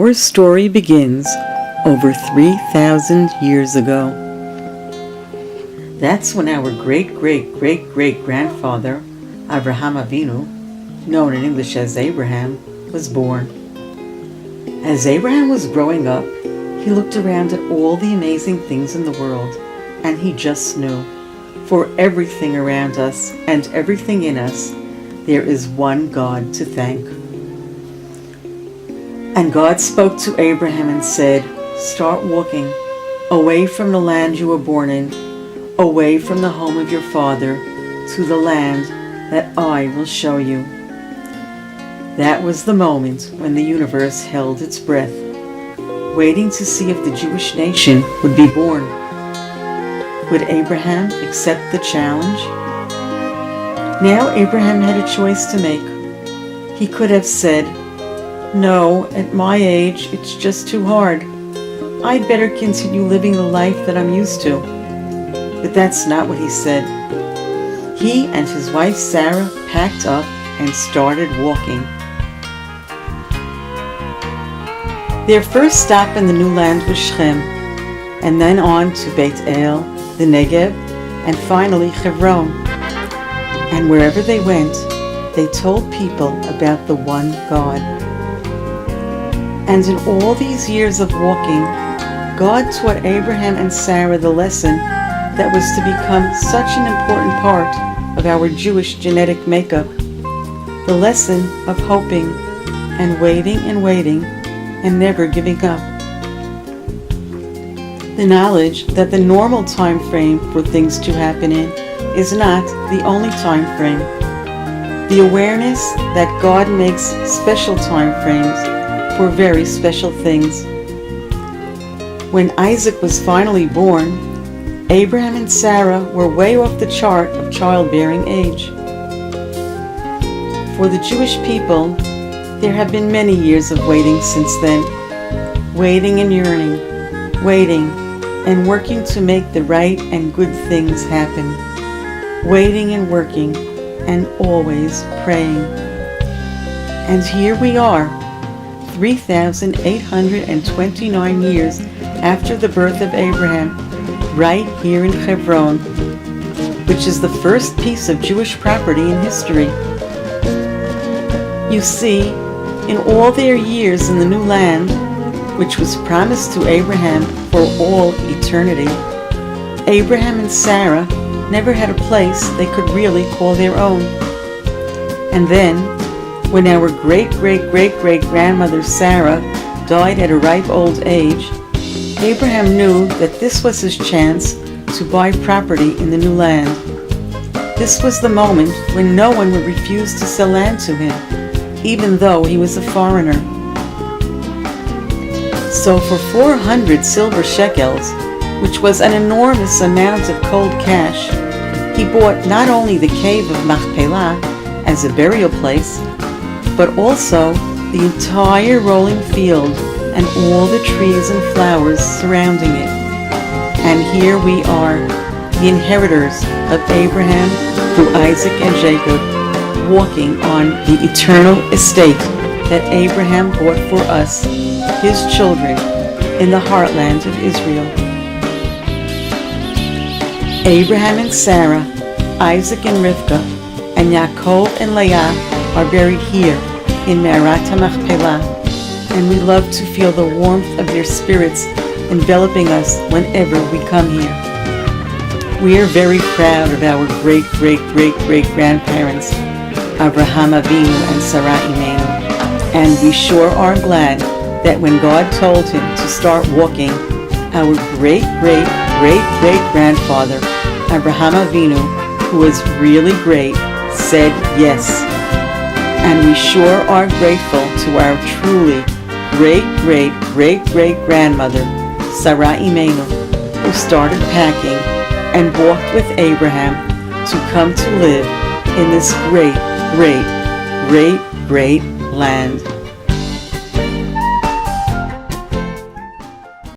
Our story begins over 3,000 years ago. That's when our great-great-great-great-grandfather, Avraham Avinu, known in English as Abraham, was born. As Abraham was growing up, he looked around at all the amazing things in the world, and he just knew, for everything around us and everything in us, there is one God to thank. And God spoke to Abraham and said, "Start walking away from the land you were born in, away from the home of your father, to the land that I will show you." That was the moment when the universe held its breath, waiting to see if the Jewish nation would be born. Would Abraham accept the challenge? Now Abraham had a choice to make. He could have said, "No, at my age, it's just too hard. I'd better continue living the life that I'm used to." But that's not what he said. He and his wife Sarah packed up and started walking. Their first stop in the new land was Shechem, and then on to Beit El, the Negev, and finally Hebron. And wherever they went, they told people about the one God. And in all these years of walking, God taught Abraham and Sarah the lesson that was to become such an important part of our Jewish genetic makeup, the lesson of hoping and waiting and never giving up. The knowledge that the normal time frame for things to happen in is not the only time frame. The awareness that God makes special time frames for very special things. When Isaac was finally born, Abraham and Sarah were way off the chart of childbearing age. For the Jewish people, there have been many years of waiting since then, waiting and yearning, waiting and working to make the right and good things happen, waiting and working and always praying. And here we are, 3,829 years after the birth of Abraham, right here in Hebron, which is the first piece of Jewish property in history. You see, in all their years in the new land, which was promised to Abraham for all eternity, Abraham and Sarah never had a place they could really call their own. And then, when our great-great-great-great-grandmother Sarah died at a ripe old age, Abraham knew that this was his chance to buy property in the new land. This was the moment when no one would refuse to sell land to him, even though he was a foreigner. So for 400 silver shekels, which was an enormous amount of cold cash, he bought not only the cave of Machpelah as a burial place, but also the entire rolling field and all the trees and flowers surrounding it. And here we are, the inheritors of Abraham through Isaac and Jacob, walking on the eternal estate that Abraham bought for us, his children, in the heartland of Israel. Abraham and Sarah, Isaac and Rivka, and Yaakov and Leah are buried here in Me'arat HaMachpelah, and we love to feel the warmth of their spirits enveloping us whenever we come here. We are very proud of our great-great-great-great-grandparents, Avraham Avinu and Sarah Imenu, and we sure are glad that when God told him to start walking, our great-great-great-great-grandfather, Avraham Avinu, who was really great, said yes. And we sure are grateful to our truly great-great-great-great-grandmother, Sarah Imenu, who started packing and walked with Abraham to come to live in this great, great, great, great land.